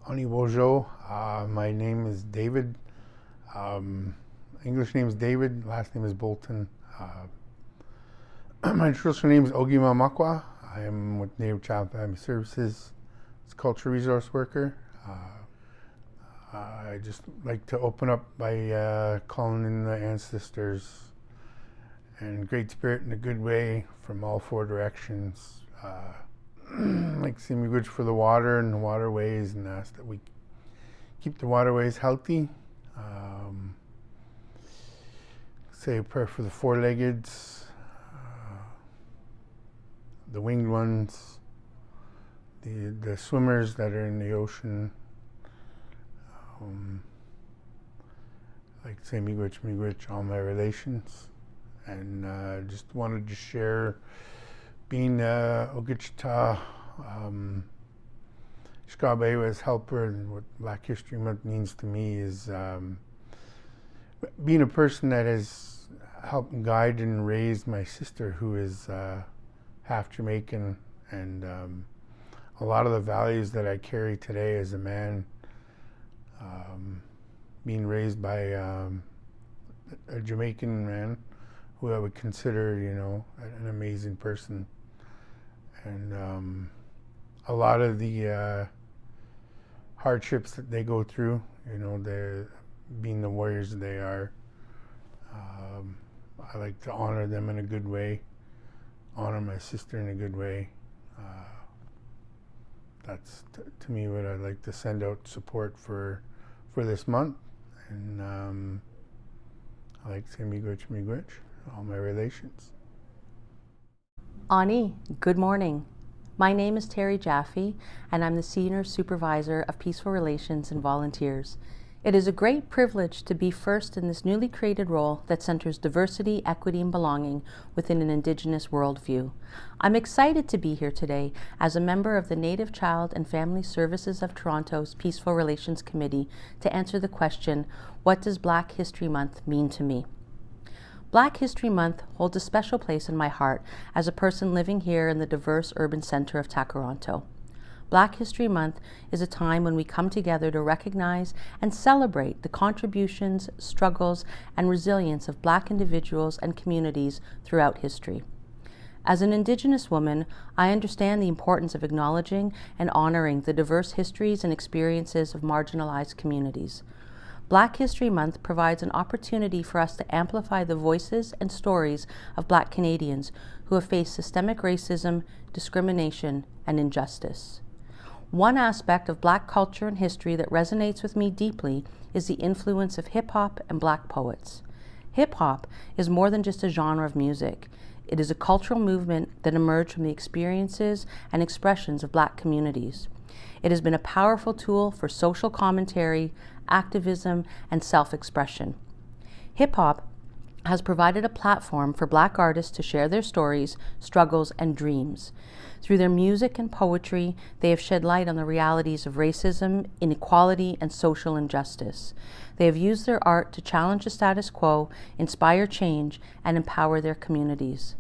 Ani Bojo. My name is David. English name is David. Last name is Bolton. My traditional name is Ogima Makwa. I am with Native Child Family Services as cultural resource worker. I just like to open up by calling in the ancestors and Great Spirit in a good way from all four directions. Like Simi good for the water and the waterways, and ask that we keep the waterways healthy. Say a prayer for the four-leggeds, the winged ones, the swimmers that are in the ocean. Like say miigwech, all my relations, and just wanted to share being Ogichita, Shkabewa's helper, and what Black History Month means to me is being a person that has helped guide and raise my sister, who is half Jamaican, and a lot of the values that I carry today as a man, being raised by a Jamaican man who I would consider, an amazing person. And a lot of the hardships that they go through, they're being the warriors they are. I like to honor them in a good way, honor my sister in a good way. That's to me what I'd like to send out support for this month. And I like to say miigwech, all my relations. Ani, good morning. My name is Terry Jaffe, and I'm the Senior Supervisor of Peaceful Relations and Volunteers. It is a great privilege to be first in this newly created role that centers diversity, equity, and belonging within an Indigenous worldview. I'm excited to be here today as a member of the Native Child and Family Services of Toronto's Peaceful Relations Committee to answer the question, what does Black History Month mean to me? Black History Month holds a special place in my heart as a person living here in the diverse urban center of Takaranto. Black History Month is a time when we come together to recognize and celebrate the contributions, struggles, and resilience of Black individuals and communities throughout history. As an Indigenous woman, I understand the importance of acknowledging and honoring the diverse histories and experiences of marginalized communities. Black History Month provides an opportunity for us to amplify the voices and stories of Black Canadians who have faced systemic racism, discrimination, and injustice. One aspect of Black culture and history that resonates with me deeply is the influence of hip-hop and Black poets. Hip-hop is more than just a genre of music. It is a cultural movement that emerged from the experiences and expressions of Black communities. It has been a powerful tool for social commentary, activism, and self-expression. Hip-hop has provided a platform for Black artists to share their stories, struggles, and dreams. Through their music and poetry, they have shed light on the realities of racism, inequality, and social injustice. They have used their art to challenge the status quo, inspire change, and empower their communities.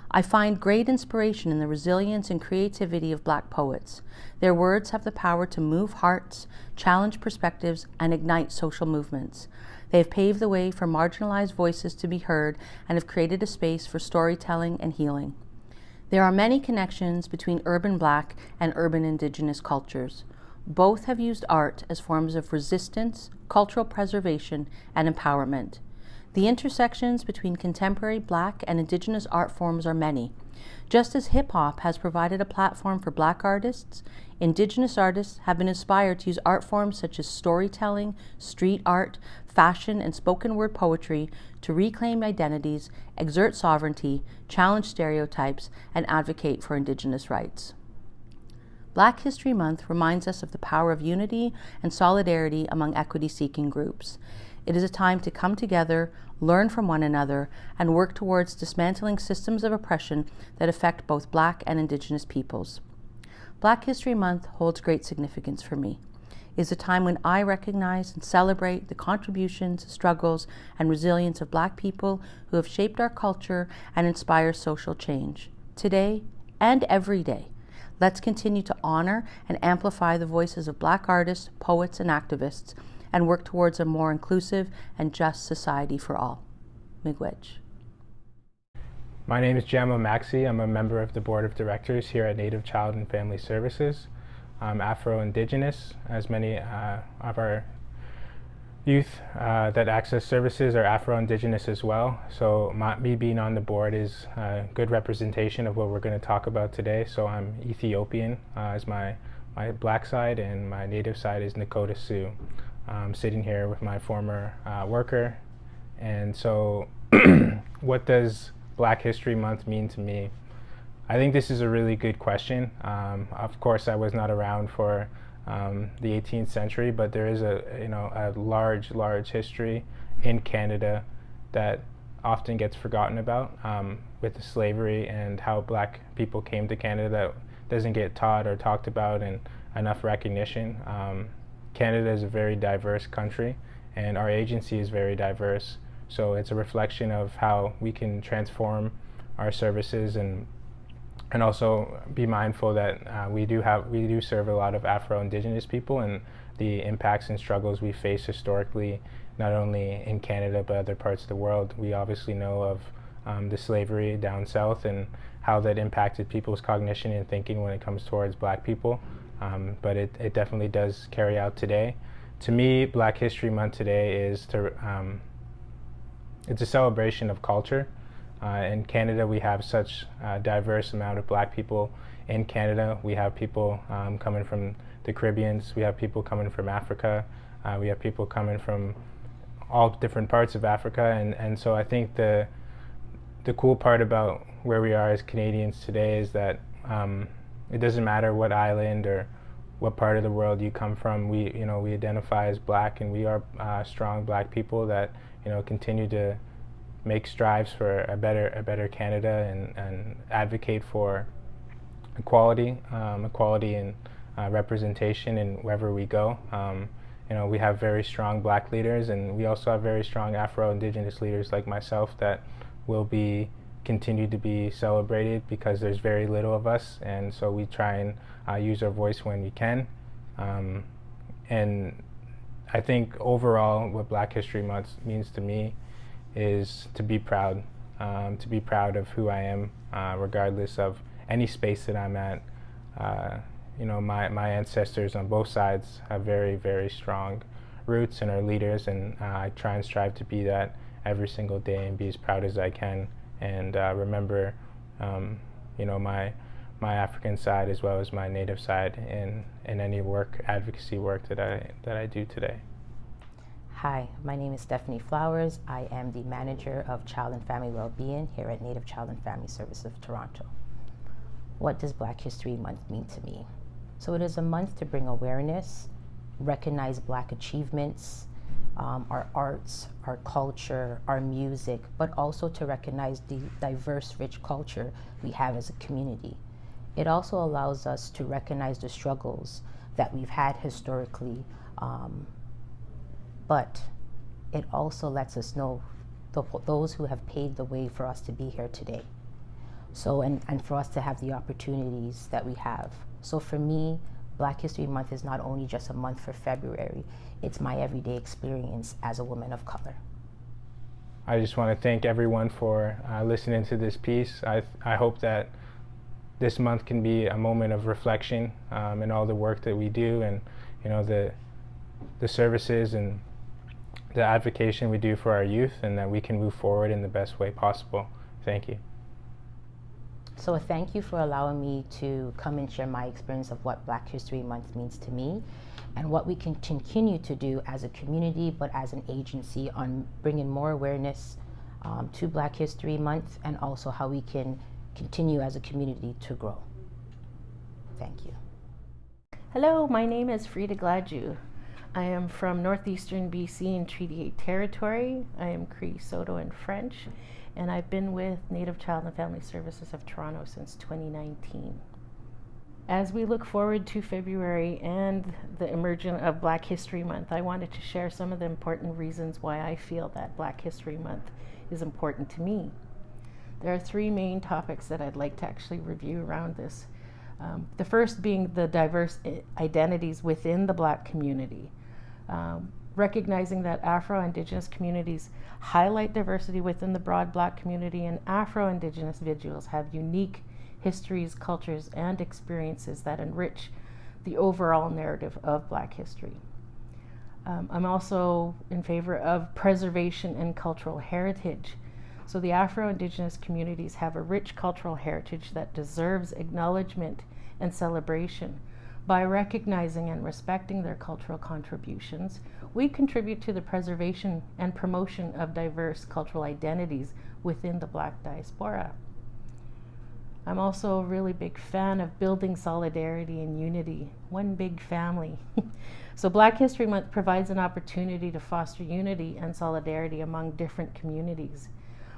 I find great inspiration in the resilience and creativity of Black poets. Their words have the power to move hearts, challenge perspectives, and ignite social movements. They have paved the way for marginalized voices to be heard and have created a space for storytelling and healing. There are many connections between urban Black and urban Indigenous cultures. Both have used art as forms of resistance, cultural preservation, and empowerment. The intersections between contemporary Black and Indigenous art forms are many. Just as hip-hop has provided a platform for Black artists, Indigenous artists have been inspired to use art forms such as storytelling, street art, fashion, and spoken word poetry to reclaim identities, exert sovereignty, challenge stereotypes, and advocate for Indigenous rights. Black History Month reminds us of the power of unity and solidarity among equity-seeking groups. It is a time to come together, learn from one another, and work towards dismantling systems of oppression that affect both Black and Indigenous peoples. Black History Month holds great significance for me. It is a time when I recognize and celebrate the contributions, struggles, and resilience of Black people who have shaped our culture and inspire social change. Today and every day, Let's continue to honor and amplify the voices of Black artists, poets, and activists, and work towards a more inclusive and just society for all. Miigwech. My name is Jamo Maxey. I'm a member of the Board of Directors here at Native Child and Family Services. I'm Afro-Indigenous, as many of our youth that access services are Afro-Indigenous as well. So me being on the board is a good representation of what we're going to talk about today. So I'm Ethiopian as my Black side, and my Native side is Nakota Sioux. I'm sitting here with my former worker. And so what does Black History Month mean to me? I think this is a really good question. Of course, I was not around for the 18th century, but there is a large history in Canada that often gets forgotten about with the slavery and how Black people came to Canada that doesn't get taught or talked about in enough recognition. Canada is a very diverse country, and our agency is very diverse. So it's a reflection of how we can transform our services and also be mindful that we do serve a lot of Afro-Indigenous people, and the impacts and struggles we face historically, not only in Canada but other parts of the world. We obviously know of the slavery down south and how that impacted people's cognition and thinking when it comes towards Black people. But it definitely does carry out today. To me, Black History Month today is it's a celebration of culture. In Canada, we have such a diverse amount of Black people in Canada. We have people coming from the Caribbean, we have people coming from Africa, we have people coming from all different parts of Africa, and so I think the cool part about where we are as Canadians today is that it doesn't matter what island or what part of the world you come from. We identify as Black, and we are strong Black people that continue to make strives for a better Canada and advocate for equality and representation in wherever we go. We have very strong Black leaders, and we also have very strong Afro-Indigenous leaders like myself that will continue to be celebrated because there's very little of us, and so we try and use our voice when we can. And I think overall what Black History Month means to me is to be proud of who I am, regardless of any space that I'm at. My ancestors on both sides have very, very strong roots and are leaders, and I try and strive to be that every single day and be as proud as I can, and remember my African side as well as my Native side in any advocacy work that I do today. Hi, my name is Stephanie Flowers. I am the manager of Child and Family Wellbeing here at Native Child and Family Services of Toronto. What does Black History Month mean to me? So it is a month to bring awareness, recognize Black achievements, our arts, our culture, our music, but also to recognize the diverse, rich culture we have as a community. It also allows us to recognize the struggles that we've had historically, but it also lets us know those who have paved the way for us to be here today. So, and for us to have the opportunities that we have. So for me, Black History Month is not only just a month for February, it's my everyday experience as a woman of color. I just want to thank everyone for listening to this piece. I hope that this month can be a moment of reflection in all the work that we do, and the services and the advocacy we do for our youth, and that we can move forward in the best way possible. Thank you. So thank you for allowing me to come and share my experience of what Black History Month means to me, and what we can continue to do as a community, but as an agency, on bringing more awareness to Black History Month, and also how we can continue as a community to grow. Thank you. Hello, my name is Frida Gladue. I am from northeastern BC in Treaty 8 territory. I am Cree, Saulteaux, and French, and I've been with Native Child and Family Services of Toronto since 2019. As we look forward to February and the emergence of Black History Month, I wanted to share some of the important reasons why I feel that Black History Month is important to me. There are three main topics that I'd like to actually review around this. The first being the diverse identities within the Black community. Recognizing that Afro-Indigenous communities highlight diversity within the broad Black community, and Afro-Indigenous individuals have unique histories, cultures, and experiences that enrich the overall narrative of Black history. I'm also in favor of preservation and cultural heritage. So the Afro-Indigenous communities have a rich cultural heritage that deserves acknowledgement and celebration. By recognizing and respecting their cultural contributions, we contribute to the preservation and promotion of diverse cultural identities within the Black diaspora. I'm also a really big fan of building solidarity and unity, one big family. So Black History Month provides an opportunity to foster unity and solidarity among different communities.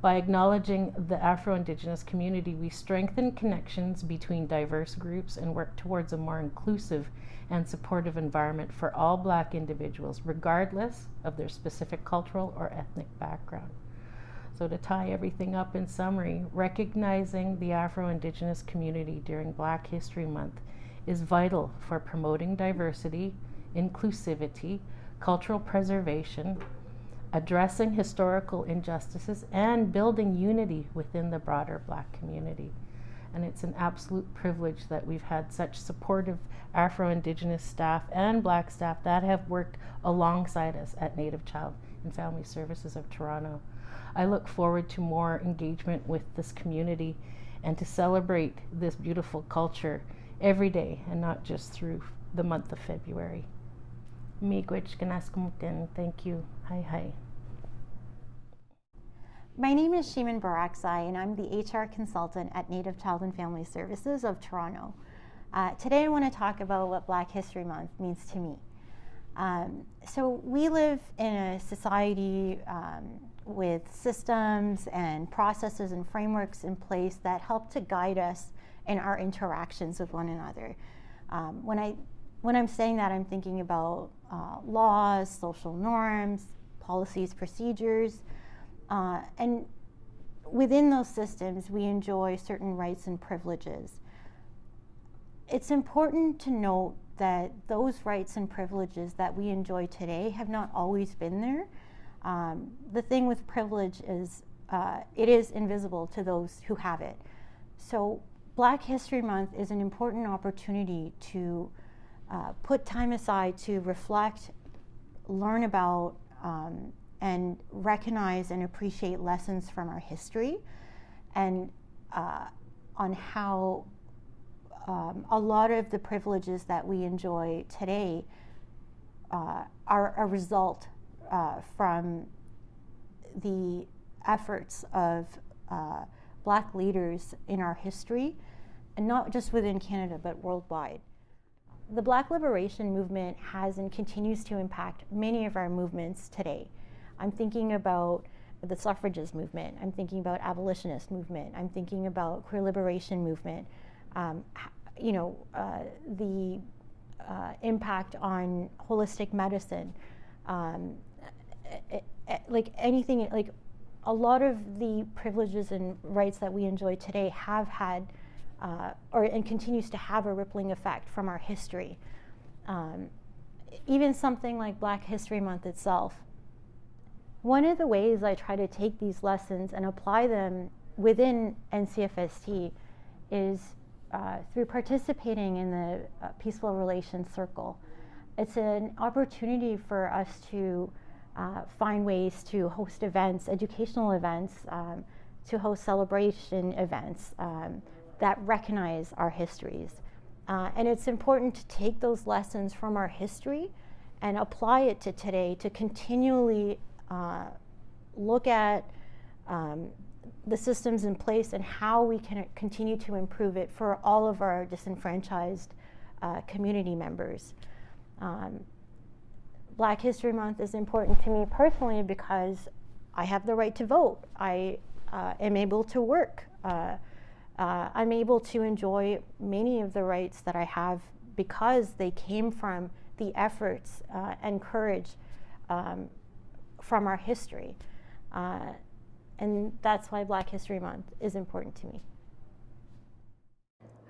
By acknowledging the Afro-Indigenous community, we strengthen connections between diverse groups and work towards a more inclusive and supportive environment for all Black individuals, regardless of their specific cultural or ethnic background. So to tie everything up in summary, recognizing the Afro-Indigenous community during Black History Month is vital for promoting diversity, inclusivity, cultural preservation, addressing historical injustices, and building unity within the broader Black community. And it's an absolute privilege that we've had such supportive Afro-Indigenous staff and Black staff that have worked alongside us at Native Child and Family Services of Toronto. I look forward to more engagement with this community and to celebrate this beautiful culture every day and not just through the month of February. Miigwech Ganaskumten, thank you. Hi, hi. My name is Shimin Barakzai, and I'm the HR consultant at Native Child and Family Services of Toronto. Today I want to talk about what Black History Month means to me. So we live in a society with systems and processes and frameworks in place that help to guide us in our interactions with one another. When I'm saying that, I'm thinking about laws, social norms, policies, procedures, and within those systems, we enjoy certain rights and privileges. It's important to note that those rights and privileges that we enjoy today have not always been there. The thing with privilege is it is invisible to those who have it. So Black History Month is an important opportunity to put time aside to reflect, learn about, and recognize and appreciate lessons from our history, and on how a lot of the privileges that we enjoy today are a result from the efforts of Black leaders in our history, and not just within Canada, but worldwide. The Black liberation movement has and continues to impact many of our movements today. I'm thinking about the suffragist movement, I'm thinking about abolitionist movement, I'm thinking about queer liberation movement, the impact on holistic medicine, like anything, like a lot of the privileges and rights that we enjoy today have had and continues to have a rippling effect from our history. Even something like Black History Month itself. One of the ways I try to take these lessons and apply them within NCFST is through participating in the Peaceful Relations Circle. It's an opportunity for us to find ways to host events, educational events, to host celebration events that recognize our histories. And it's important to take those lessons from our history and apply it to today, to continually look at the systems in place and how we can continue to improve it for all of our disenfranchised community members. Black History Month is important to me personally because I have the right to vote. I am able to work. I'm able to enjoy many of the rights that I have because they came from the efforts and courage from our history. And that's why Black History Month is important to me.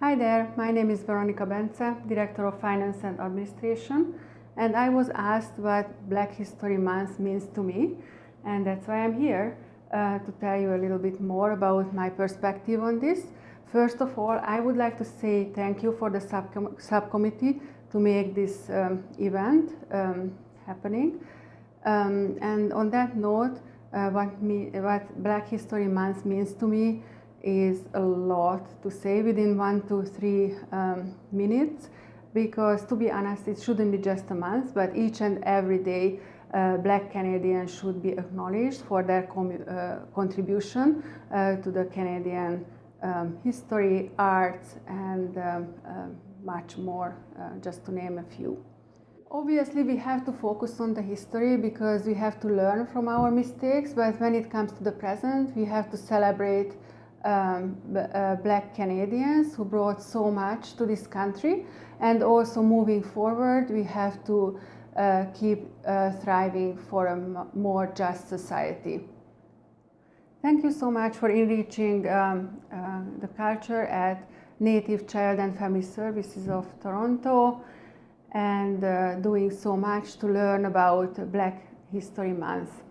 Hi there, my name is Veronica Bence, Director of Finance and Administration, and I was asked what Black History Month means to me, and that's why I'm here to tell you a little bit more about my perspective on this. First of all, I would like to say thank you for the subcommittee to make this event happening. And on that note, what Black History Month means to me is a lot to say within 1 to 3 minutes, because to be honest, it shouldn't be just a month, but each and every day Black Canadians should be acknowledged for their contribution to the Canadian history, arts, and much more, just to name a few. Obviously, we have to focus on the history because we have to learn from our mistakes, but when it comes to the present, we have to celebrate Black Canadians who brought so much to this country, and also moving forward we have to keep thriving for a more just society. Thank you so much for enriching the culture at Native Child and Family Services of Toronto, and doing so much to learn about Black History Month.